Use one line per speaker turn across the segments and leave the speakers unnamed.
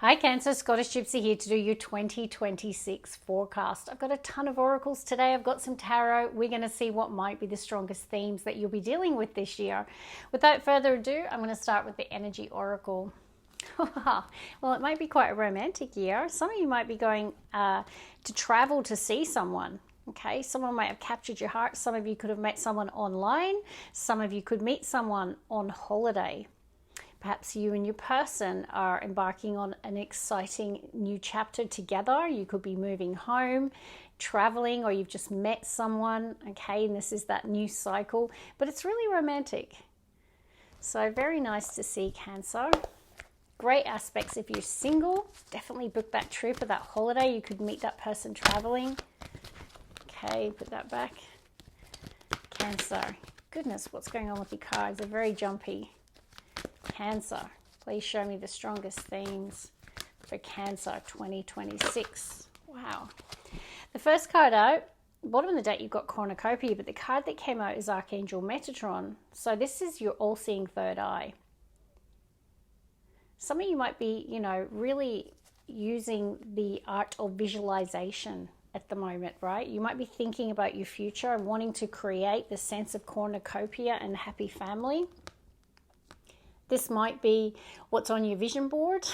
Hi Cancer, Scottish Gypsy here to do your 2026 forecast. I've got a ton of oracles today. I've got some tarot. We're going to see what might be the strongest themes that you'll be dealing with this year. Without further ado, I'm going to start with the energy oracle. Well, it might be quite a romantic year. Some of you might be going to travel to see someone. Okay, someone might have captured your heart. Some of you could have met someone online. Some of you could meet someone on holiday. Perhaps you and your person are embarking on an exciting new chapter together. You could be moving home, traveling, or you've just met someone. Okay, and this is that new cycle, but it's really romantic. So very nice to see, Cancer. Great aspects if you're single. Definitely book that trip or that holiday. You could meet that person traveling. Okay, put that back. Cancer. Goodness, what's going on with your cards? They're very jumpy. Cancer, please show me the strongest themes for Cancer 2026. Wow. The first card out, bottom of the deck, you've got cornucopia, but the card that came out is Archangel Metatron. So this is your all-seeing third eye. Some of you might be, really using the art of visualization at the moment, right? You might be thinking about your future and wanting to create the sense of cornucopia and happy family. This might be what's on your vision board,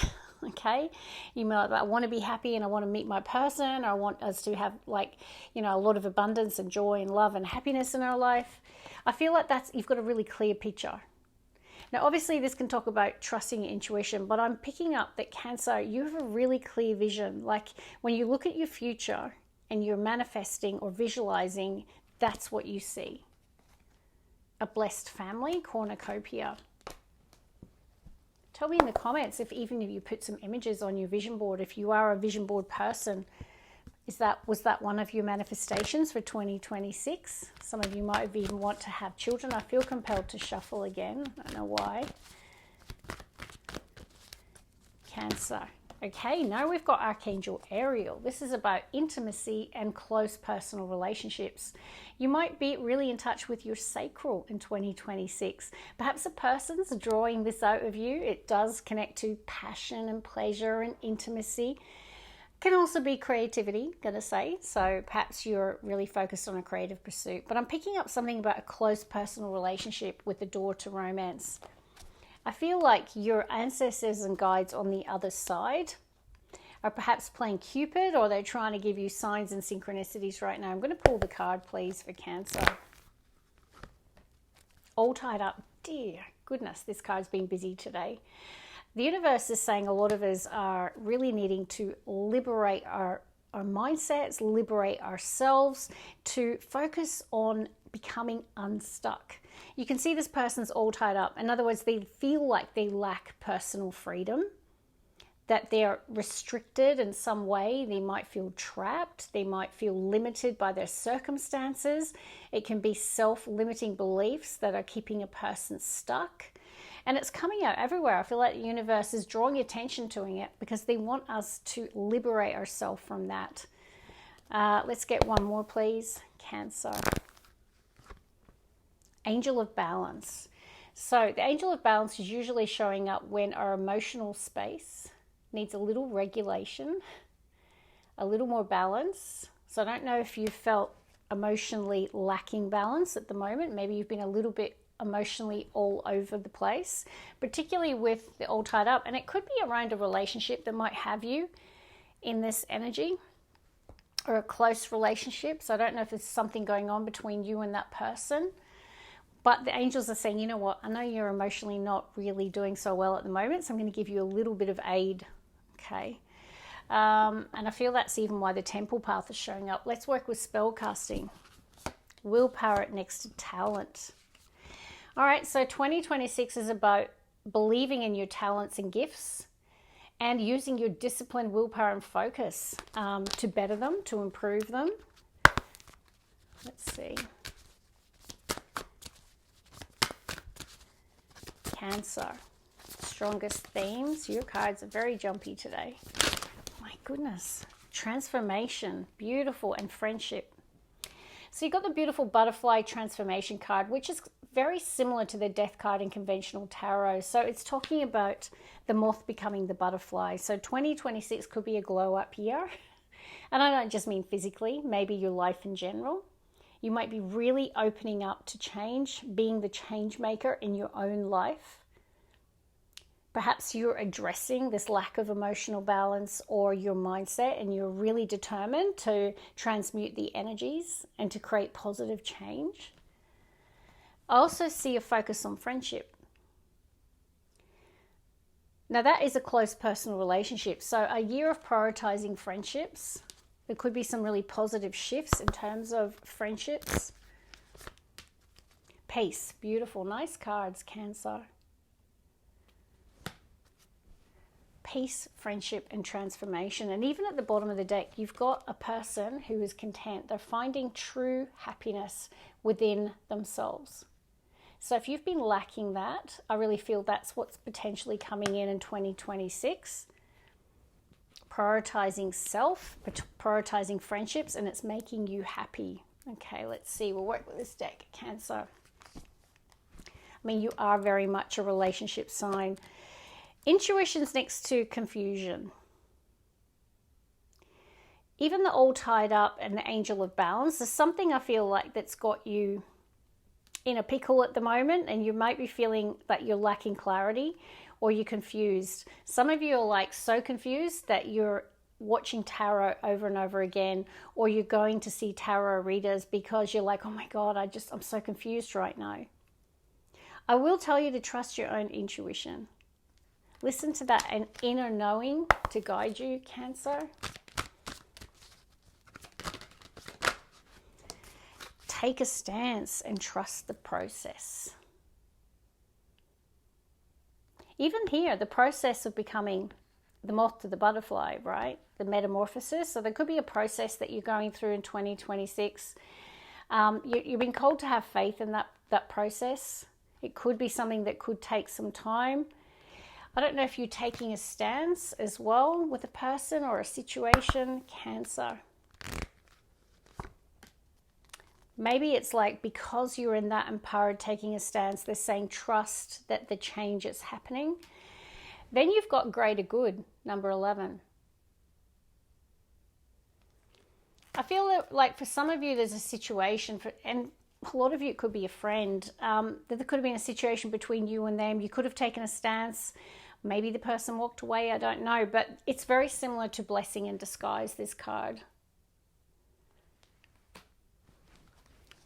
okay? You might like, I want to be happy and I want to meet my person. Or I want us to have a lot of abundance and joy and love and happiness in our life. I feel like you've got a really clear picture. Now, obviously, this can talk about trusting your intuition, but I'm picking up that Cancer, you have a really clear vision. Like when you look at your future and you're manifesting or visualizing, that's what you see. A blessed family, cornucopia. Tell me in the comments if you put some images on your vision board, if you are a vision board person, was that one of your manifestations for 2026? Some of you might even want to have children. I feel compelled to shuffle again. I don't know why. Cancer. Okay, now we've got Archangel Ariel. This is about intimacy and close personal relationships. You might be really in touch with your sacral in 2026. Perhaps a person's drawing this out of you. It does connect to passion and pleasure and intimacy. Can also be creativity, gonna say. So perhaps you're really focused on a creative pursuit. But I'm picking up something about a close personal relationship with the door to romance. I feel like your ancestors and guides on the other side are perhaps playing Cupid, or they're trying to give you signs and synchronicities right now. I'm going to pull the card, please, for Cancer. All tied up. Dear goodness, this card's been busy today. The universe is saying a lot of us are really needing to liberate our mindsets, liberate ourselves, to focus on becoming unstuck. You can see this person's all tied up. In other words, they feel like they lack personal freedom, that they're restricted in some way. They might feel trapped. They might feel limited by their circumstances. It can be self-limiting beliefs that are keeping a person stuck. And it's coming out everywhere. I feel like the universe is drawing attention to it because they want us to liberate ourselves from that. Let's get one more, please. Cancer. Angel of Balance. So the Angel of Balance is usually showing up when our emotional space needs a little regulation, a little more balance. So I don't know if you felt emotionally lacking balance at the moment. Maybe you've been a little bit emotionally all over the place, particularly with the all tied up. And it could be around a relationship that might have you in this energy, or a close relationship. So I don't know if there's something going on between you and that person. But the angels are saying, you know what, I know you're emotionally not really doing so well at the moment, so I'm going to give you a little bit of aid, okay? And I feel that's even why the temple path is showing up. Let's work with spell casting. Willpower next to talent. All right, so 2026 is about believing in your talents and gifts and using your discipline, willpower, and focus to better them, to improve them. Let's see. Cancer. Strongest themes. Your cards are very jumpy today. My goodness. Transformation. Beautiful. And friendship. So you've got the beautiful butterfly transformation card, which is very similar to the death card in conventional tarot. So it's talking about the moth becoming the butterfly. So 2026 could be a glow up year. And I don't just mean physically, maybe your life in general. You might be really opening up to change, being the change maker in your own life. Perhaps you're addressing this lack of emotional balance or your mindset, and you're really determined to transmute the energies and to create positive change. I also see a focus on friendship. Now that is a close personal relationship. So a year of prioritizing friendships. There could be some really positive shifts in terms of friendships. Peace, beautiful, nice cards, Cancer. Peace, friendship, and transformation. And even at the bottom of the deck, you've got a person who is content. They're finding true happiness within themselves. So if you've been lacking that, I really feel that's what's potentially coming in 2026. Prioritizing self, prioritizing friendships, and it's making you happy. Okay, let's see. We'll work with this deck, Cancer. I mean, you are very much a relationship sign. Intuition's next to confusion. Even the all tied up and the angel of balance, there's something I feel like that's got you in a pickle at the moment, and you might be feeling that you're lacking clarity or you're confused. Some of you are like so confused that you're watching tarot over and over again, or you're going to see tarot readers because you're like, oh my God, I'm so confused right now. I will tell you to trust your own intuition. Listen to that and inner knowing to guide you, Cancer. Take a stance and trust the process. Even here, the process of becoming the moth to the butterfly, right? The metamorphosis. So there could be a process that you're going through in 2026. You've been called to have faith in that process. It could be something that could take some time. I don't know if you're taking a stance as well with a person or a situation, Cancer. Maybe it's like because you're in that empowered taking a stance, they're saying trust that the change is happening. Then you've got greater good, number 11. I feel that like for some of you there's a situation, and a lot of you it could be a friend, that there could have been a situation between you and them. You could have taken a stance. Maybe the person walked away, I don't know. But it's very similar to blessing in disguise, this card.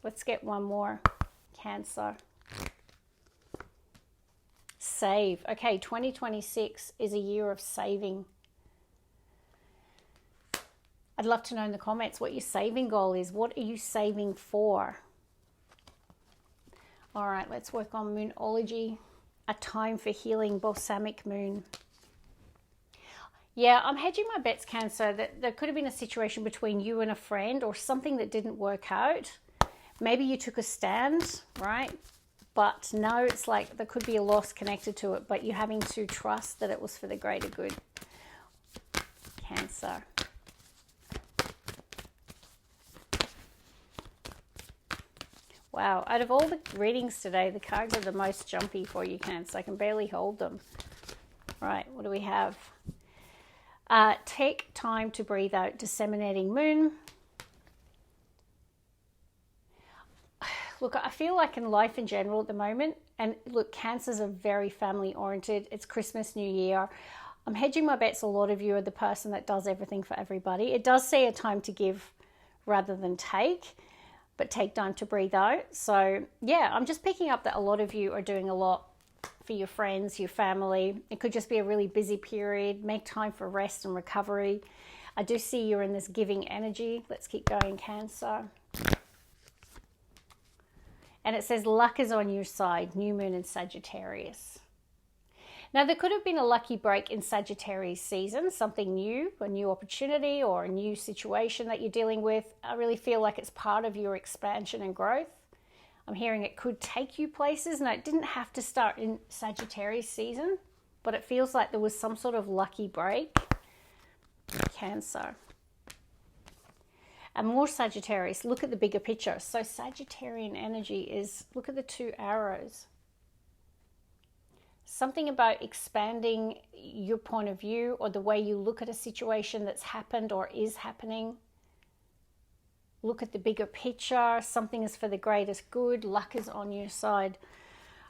Let's get one more, Cancer. Save. Okay, 2026 is a year of saving. I'd love to know in the comments what your saving goal is. What are you saving for? All right, let's work on Moonology. A time for healing, balsamic moon. Yeah, I'm hedging my bets, Cancer, that there could have been a situation between you and a friend or something that didn't work out. Maybe you took a stand, right? But no, it's like there could be a loss connected to it, but you're having to trust that it was for the greater good, Cancer. Wow, out of all the readings today, the cards are the most jumpy for you, Cancer. I can barely hold them. Right, what do we have? Take time to breathe out, disseminating moon. Look, I feel like in life in general at the moment, and look, Cancers are very family oriented. It's Christmas, New Year. I'm hedging my bets a lot of you are the person that does everything for everybody. It does say a time to give rather than take, but take time to breathe out. So yeah, I'm just picking up that a lot of you are doing a lot for your friends, your family. It could just be a really busy period. Make time for rest and recovery. I do see you're in this giving energy. Let's keep going, Cancer. And it says luck is on your side, new moon in Sagittarius. Now, there could have been a lucky break in Sagittarius season, something new, a new opportunity or a new situation that you're dealing with. I really feel like it's part of your expansion and growth. I'm hearing it could take you places. Now, it didn't have to start in Sagittarius season, but it feels like there was some sort of lucky break. Cancer. And more Sagittarius, look at the bigger picture. So Sagittarian energy is, look at the 2 arrows. Something about expanding your point of view or the way you look at a situation that's happened or is happening. Look at the bigger picture. Something is for the greatest good. Luck is on your side.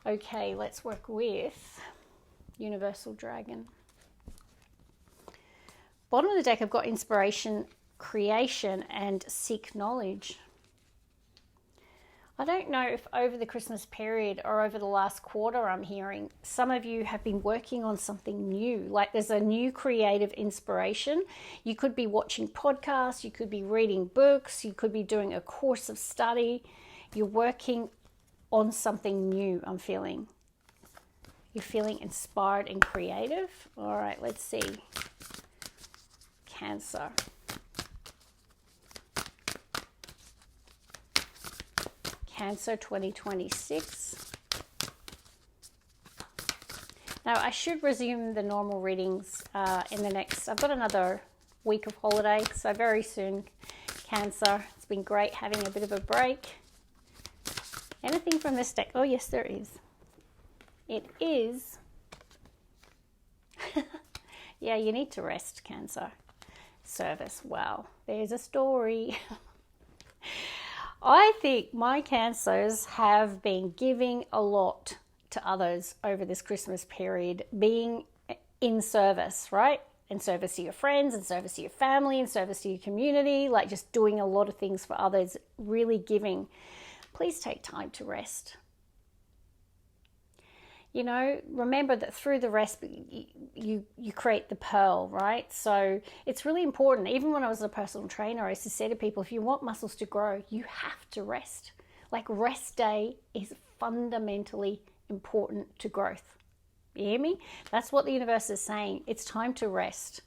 Okay, let's work with Universal Dragon. Bottom of the deck, I've got inspiration, creation, and seek knowledge. I don't know if over the Christmas period or over the last quarter I'm hearing, some of you have been working on something new. Like there's a new creative inspiration. You could be watching podcasts, you could be reading books, you could be doing a course of study. You're working on something new, I'm feeling. You're feeling inspired and creative. All right, let's see. Cancer. Cancer 2026. Now I should resume the normal readings in the next, I've got another week of holiday, so very soon, Cancer. It's been great having a bit of a break. Anything from this deck? Oh yes, there is. It is. Yeah, you need to rest, Cancer. Service. Wow, there's a story. I think my Cancers have been giving a lot to others over this Christmas period, being in service, right? In service to your friends, in service to your family, in service to your community, like just doing a lot of things for others, really giving. Please take time to rest. You know, remember that through the rest, you create the pearl, right? So it's really important. Even when I was a personal trainer, I used to say to people, if you want muscles to grow, you have to rest. Like rest day is fundamentally important to growth. You hear me? That's what the universe is saying. It's time to rest.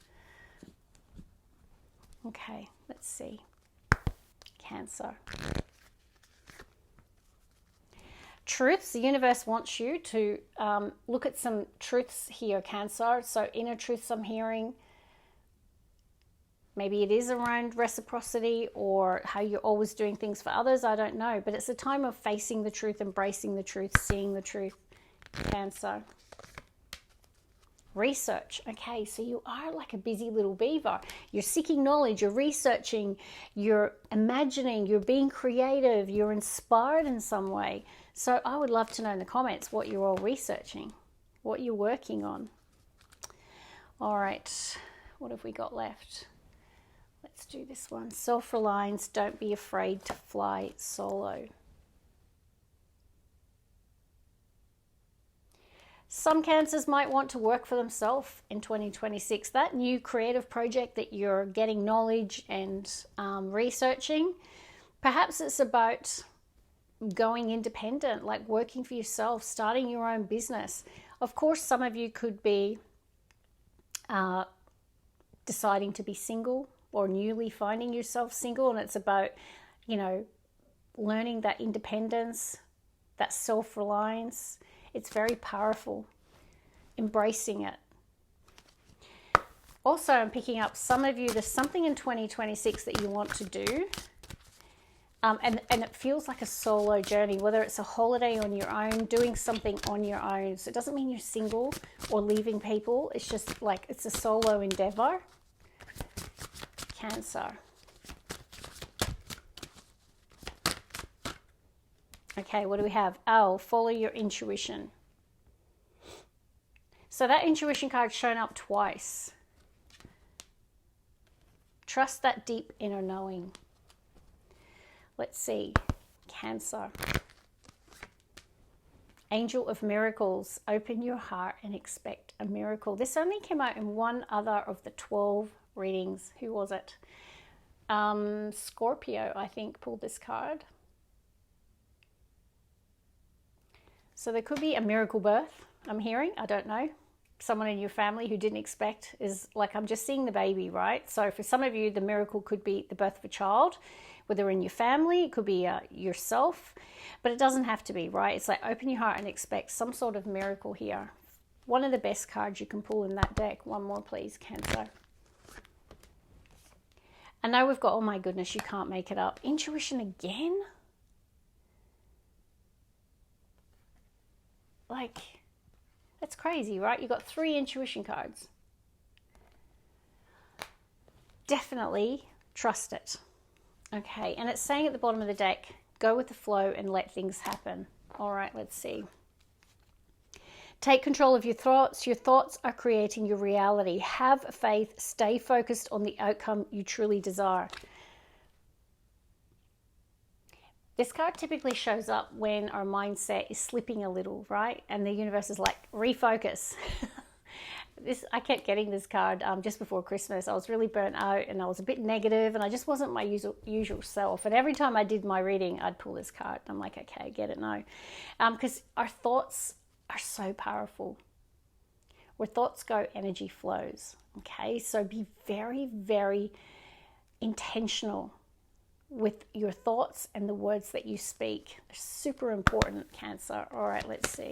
Okay, let's see. Cancer. Truths. The universe wants you to look at some truths here, Cancer. So inner truths I'm hearing. Maybe it is around reciprocity or how you're always doing things for others. I don't know. But it's a time of facing the truth, embracing the truth, seeing the truth, Cancer. Research. Okay, so you are like a busy little beaver. You're seeking knowledge, you're researching, you're imagining, you're being creative, you're inspired in some way. So I would love to know in the comments what you're all researching, what you're working on. All right, what have we got left? Let's do this one. Self-reliance, don't be afraid to fly solo. Some Cancers might want to work for themselves in 2026. That new creative project that you're getting knowledge and researching, perhaps it's about going independent, like working for yourself, starting your own business. Of course, some of you could be deciding to be single or newly finding yourself single, and it's about, you know, learning that independence, that self-reliance. It's very powerful. Embracing it. Also, I'm picking up some of you, there's something in 2026 that you want to do. And it feels like a solo journey, whether it's a holiday on your own, doing something on your own. So it doesn't mean you're single or leaving people. It's just like it's a solo endeavor. Cancer. Okay, what do we have? Oh, follow your intuition. So that intuition card's shown up twice. Trust that deep inner knowing. Let's see. Cancer. Angel of miracles. Open your heart and expect a miracle. This only came out in one other of the 12 readings. Who was it? Scorpio, I think, pulled this card. So there could be a miracle birth, I'm hearing. I don't know. Someone in your family who didn't expect is like, I'm just seeing the baby, right? So for some of you, the miracle could be the birth of a child, whether in your family, it could be yourself, but it doesn't have to be, right? It's like open your heart and expect some sort of miracle here. One of the best cards you can pull in that deck. One more, please, Cancer. I know we've got, oh my goodness, you can't make it up. Intuition again? Like, that's crazy, right? You got 3 intuition cards. Definitely trust it. Okay, and it's saying at the bottom of the deck, go with the flow and let things happen. All right, let's see. Take control of your thoughts. Your thoughts are creating your reality. Have faith. Stay focused on the outcome you truly desire. This card typically shows up when our mindset is slipping a little, right? And the universe is like, refocus. I kept getting this card just before Christmas. I was really burnt out and I was a bit negative and I just wasn't my usual self. And every time I did my reading, I'd pull this card. I'm like, okay, I get it now. Because our thoughts are so powerful. Where thoughts go, energy flows. Okay, so be very, very intentional with your thoughts and the words that you speak. They're super important, Cancer. All right, let's see.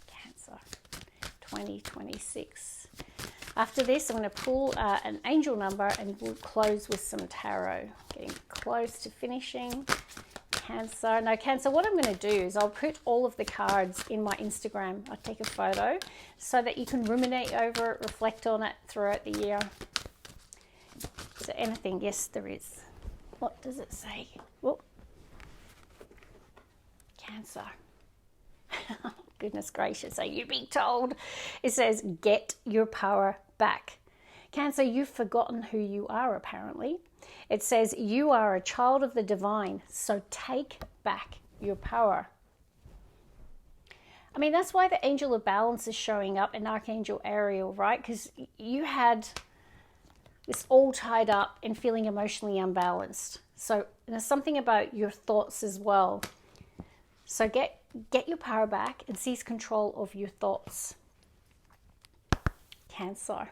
Cancer, 2026. After this, I'm going to pull an angel number and we'll close with some tarot. Getting close to finishing. Cancer. Now, Cancer, what I'm going to do is I'll put all of the cards in my Instagram. I'll take a photo so that you can ruminate over it, reflect on it throughout the year. Is there anything? Yes, there is. What does it say? Whoop. Cancer. Goodness gracious, are you being told? It says, get your power back. Cancer, you've forgotten who you are, apparently. It says, you are a child of the divine, so take back your power. I mean, that's why the angel of balance is showing up in Archangel Ariel, right? Because you had this all tied up and feeling emotionally unbalanced. So there's something about your thoughts as well. So get your power back and seize control of your thoughts. Cancer.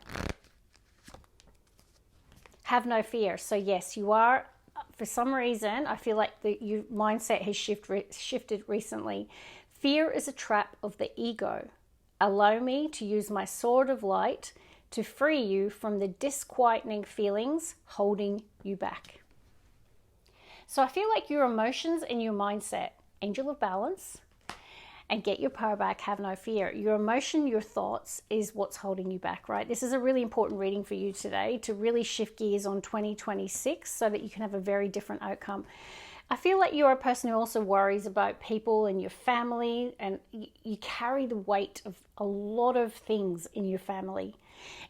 Have no fear. So yes, you are, for some reason, I feel like your mindset has shifted recently. Fear is a trap of the ego. Allow me to use my sword of light to free you from the disquieting feelings holding you back. So I feel like your emotions and your mindset, angel of balance, and get your power back, have no fear. Your emotion, your thoughts is what's holding you back, right? This is a really important reading for you today to really shift gears on 2026 so that you can have a very different outcome. I feel like you're a person who also worries about people and your family, and you carry the weight of a lot of things in your family.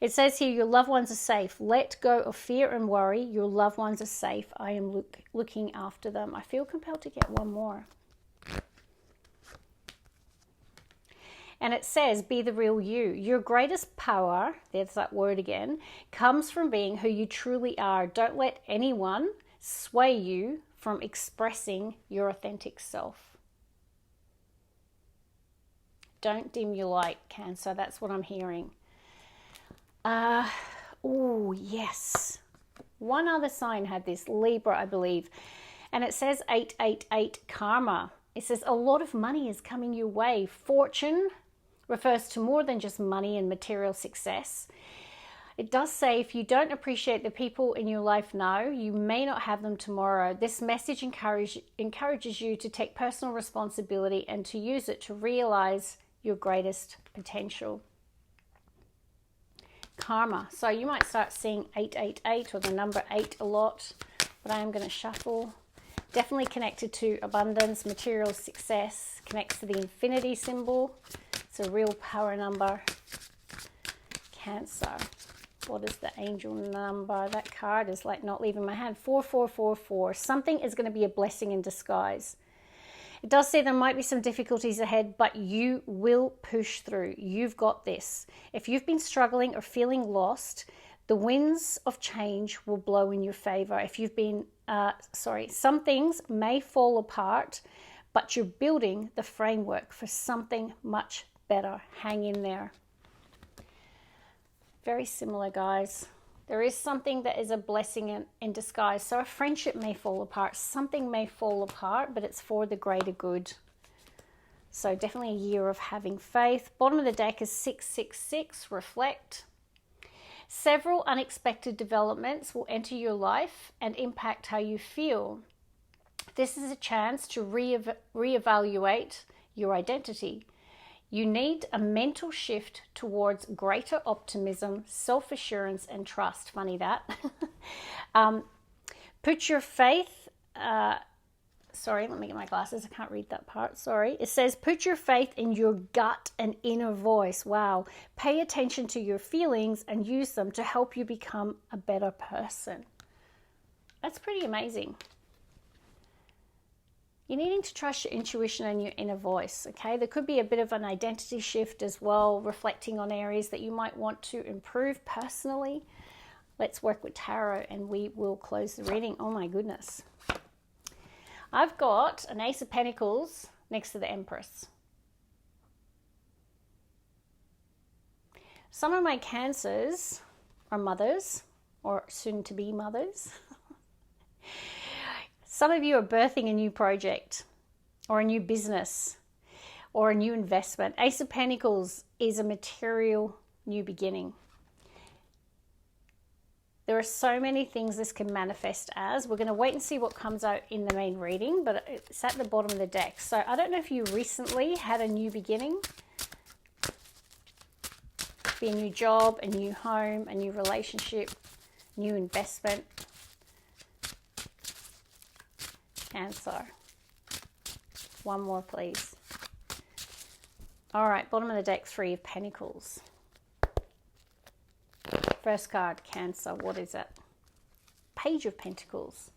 It says here, your loved ones are safe. Let go of fear and worry. Your loved ones are safe. I am looking after them. I feel compelled to get one more. And it says, be the real you. Your greatest power, there's that word again, comes from being who you truly are. Don't let anyone sway you from expressing your authentic self. Don't dim your light, Cancer. That's what I'm hearing. Oh, yes. One other sign had this, Libra, I believe. And it says 888 karma. It says a lot of money is coming your way. Fortune refers to more than just money and material success. It does say if you don't appreciate the people in your life now, you may not have them tomorrow. This message encourages you to take personal responsibility and to use it to realize your greatest potential. Karma. So you might start seeing 888 or the number 8 a lot, but I am going to shuffle. Definitely connected to abundance, material success, connects to the infinity symbol. It's a real power number. Cancer. What is the angel number? That card is like not leaving my hand. 4444. Something is going to be a blessing in disguise. It does say there might be some difficulties ahead, but you will push through. You've got this. If you've been struggling or feeling lost, the winds of change will blow in your favor. If you've been, some things may fall apart, but you're building the framework for something much better. Hang in there. Very similar, guys. There is something that is a blessing in disguise. So a friendship may fall apart. Something may fall apart, but it's for the greater good. So definitely a year of having faith. Bottom of the deck is 666, reflect. Several unexpected developments will enter your life and impact how you feel. This is a chance to reevaluate your identity. You need a mental shift towards greater optimism, self-assurance, and trust. Funny that. Put your faith, sorry, let me get my glasses. I can't read that part. Sorry. It says, put your faith in your gut and inner voice. Wow. Pay attention to your feelings and use them to help you become a better person. That's pretty amazing. You're needing to trust your intuition and your inner voice, okay? There could be a bit of an identity shift as well, reflecting on areas that you might want to improve personally. Let's work with tarot and we will close the reading. Oh my goodness. I've got an Ace of Pentacles next to the Empress. Some of my Cancers are mothers or soon to be mothers. Some of you are birthing a new project or a new business or a new investment. Ace of Pentacles is a material new beginning. There are so many things this can manifest as. We're going to wait and see what comes out in the main reading, but it's at the bottom of the deck. So I don't know if you recently had a new beginning. Be a new job, a new home, a new relationship, new investment. Cancer. One more, please. All right, bottom of the deck, Three of Pentacles. First card, Cancer. What is it? Page of Pentacles.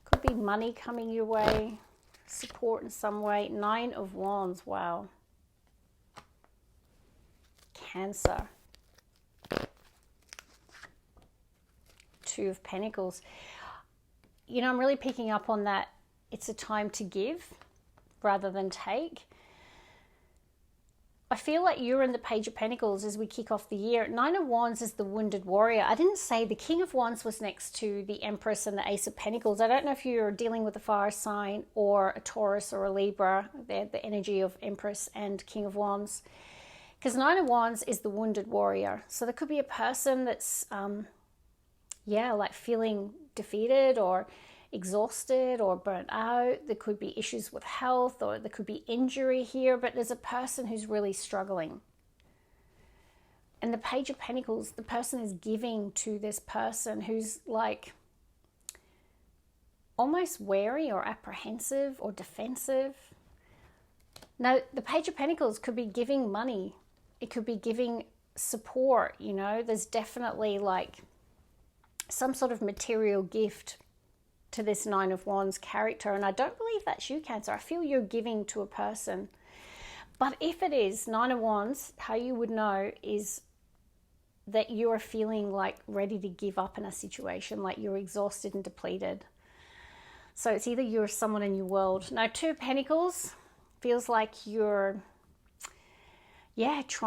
Could be money coming your way, support in some way. Nine of Wands. Wow. Cancer. Two of Pentacles. You know, I'm really picking up on that. It's a time to give rather than take. I feel like you're in the Page of Pentacles as we kick off the year. Nine of Wands is the wounded warrior. I didn't say the King of Wands was next to the Empress and the Ace of Pentacles. I don't know if you're dealing with a fire sign or a Taurus or a Libra. They're the energy of Empress and King of Wands. Because Nine of Wands is the wounded warrior. So there could be a person that's like feeling defeated or exhausted or burnt out. There could be issues with health or there could be injury here, but there's a person who's really struggling. And the Page of Pentacles, the person is giving to this person who's like almost wary or apprehensive or defensive. Now, the Page of Pentacles could be giving money. It could be giving support, you know. There's definitely like some sort of material gift to this Nine of Wands character. And I don't believe that's you, Cancer. I feel you're giving to a person. But if it is Nine of Wands, how you would know is that you are feeling like ready to give up in a situation, like you're exhausted and depleted. So it's either you're someone in your world. Now, Two of Pentacles feels like you're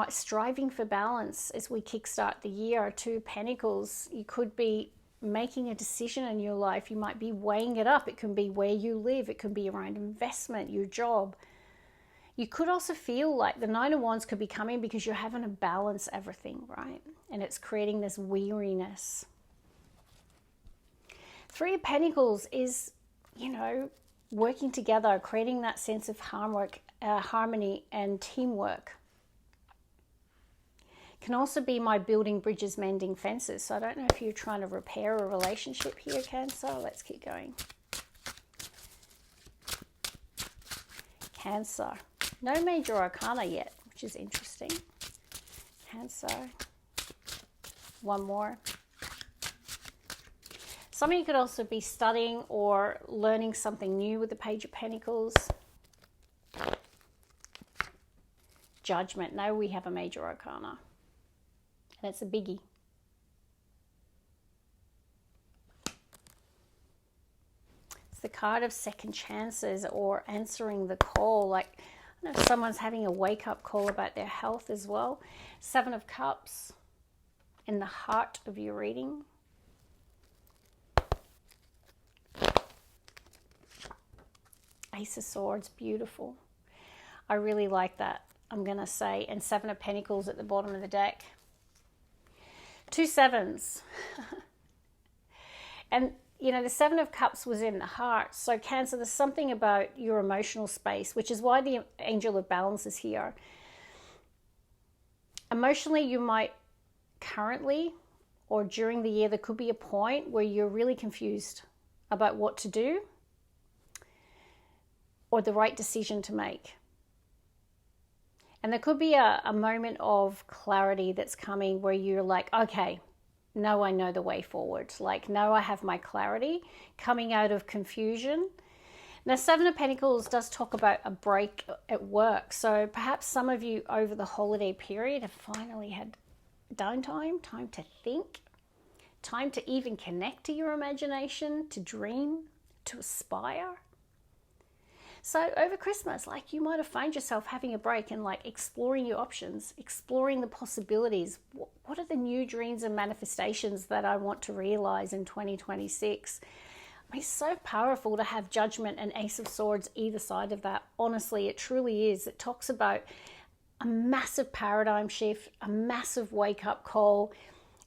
striving for balance as we kickstart the year. Two of Pentacles, you could be making a decision in your life. You might be weighing it up. It can be where you live. It can be around investment, your job. You could also feel like the Nine of Wands could be coming because you're having to balance everything, right? And it's creating this weariness. Three of Pentacles is, you know, working together, creating that sense of harmony and teamwork. Can also be my building bridges, mending fences. So I don't know if you're trying to repair a relationship here, Cancer. Let's keep going. Cancer. No major arcana yet, which is interesting. Cancer. One more. Some of you could also be studying or learning something new with the Page of Pentacles. Judgment. Now we have a major arcana. And it's a biggie. It's the card of second chances or answering the call. Like, I don't know if someone's having a wake-up call about their health as well. Seven of Cups in the heart of your reading. Ace of Swords, beautiful. I really like that. I'm going to say, and Seven of Pentacles at the bottom of the deck. 2 sevens. And, you know, the Seven of Cups was in the heart. So Cancer, there's something about your emotional space, which is why the Angel of Balance is here. Emotionally, you might currently or during the year, there could be a point where you're really confused about what to do or the right decision to make. And there could be a moment of clarity that's coming where you're like, okay, now I know the way forward. Like, now I have my clarity coming out of confusion. Now, Seven of Pentacles does talk about a break at work. So perhaps some of you over the holiday period have finally had downtime, time to think, time to even connect to your imagination, to dream, to aspire. So over Christmas, like, you might have found yourself having a break and like exploring your options, exploring the possibilities. What are the new dreams and manifestations that I want to realize in 2026? I mean, it's so powerful to have Judgment and Ace of Swords either side of that. Honestly, it truly is. It talks about a massive paradigm shift, a massive wake-up call.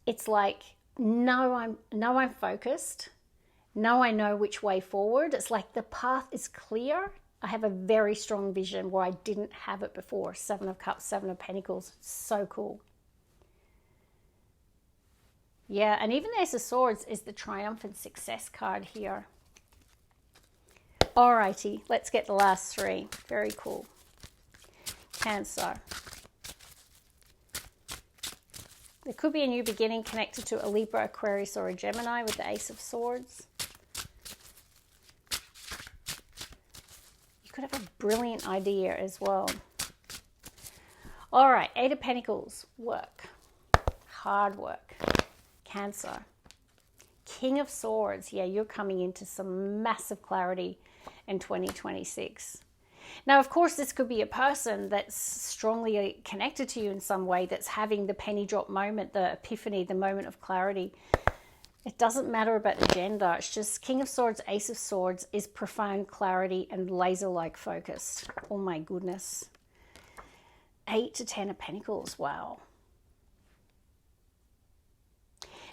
It's like, no, I'm focused. No, I know which way forward. It's like the path is clear. I have a very strong vision where I didn't have it before. Seven of Cups, Seven of Pentacles. So cool. Yeah, and even the Ace of Swords is the triumphant success card here. Alrighty, let's get the last three. Very cool. Cancer. There could be a new beginning connected to a Libra, Aquarius, or a Gemini with the Ace of Swords. You could have a brilliant idea as well. All right, Eight of Pentacles, work, hard work. Cancer. King of Swords. Yeah, you're coming into some massive clarity in 2026. Now, of course, this could be a person that's strongly connected to you in some way, that's having the penny drop moment, the epiphany, the moment of clarity. It doesn't matter about the gender. It's just King of Swords, Ace of Swords is profound clarity and laser-like focused. Oh my goodness. 8 to 10 of Pentacles. Wow.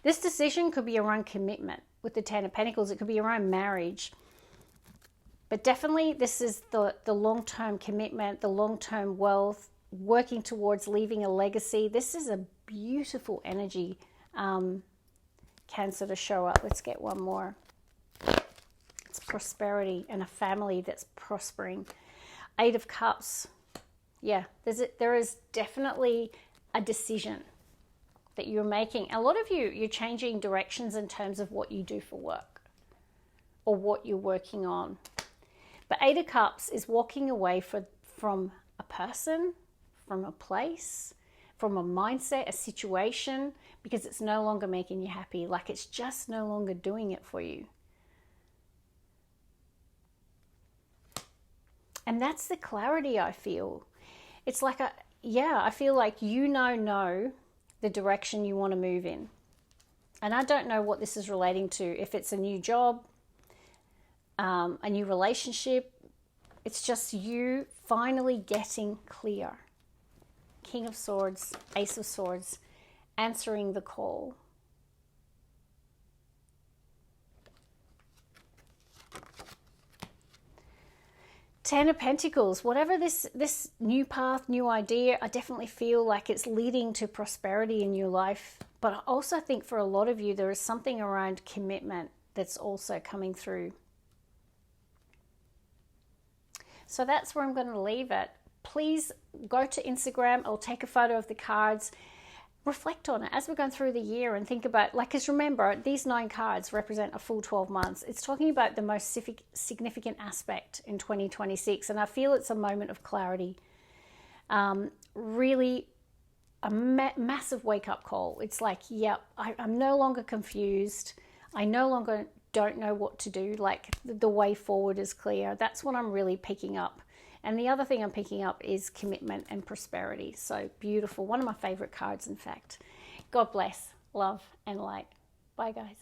This decision could be around commitment with the 10 of Pentacles. It could be around marriage. But definitely this is the long-term commitment, the long-term wealth, working towards leaving a legacy. This is a beautiful energy, Cancer, to show up. Let's get one more. It's prosperity and a family that's prospering. 8 of Cups. Yeah, there is definitely a decision that you're making. A lot of you're changing directions in terms of what you do for work or what you're working on. But 8 of Cups is walking away from a person, from a place, from a mindset, a situation, because it's no longer making you happy. Like, it's just no longer doing it for you. And that's the clarity I feel. It's like, I feel like you know the direction you want to move in. And I don't know what this is relating to. If it's a new job, a new relationship, it's just you finally getting clear. King of Swords, Ace of Swords, answering the call. Ten of Pentacles, whatever this new path, new idea, I definitely feel like it's leading to prosperity in your life. But I also think for a lot of you, there is something around commitment that's also coming through. So that's where I'm going to leave it. Please go to Instagram. I'll take a photo of the cards. Reflect on it as we're going through the year and think about, like, because remember, these 9 cards represent a full 12 months. It's talking about the most significant aspect in 2026. And I feel it's a moment of clarity. Really a massive wake-up call. It's like, yep, I'm no longer confused. I no longer don't know what to do. Like, the way forward is clear. That's what I'm really picking up. And the other thing I'm picking up is commitment and prosperity. So beautiful. One of my favorite cards, in fact. God bless, love, and light. Bye, guys.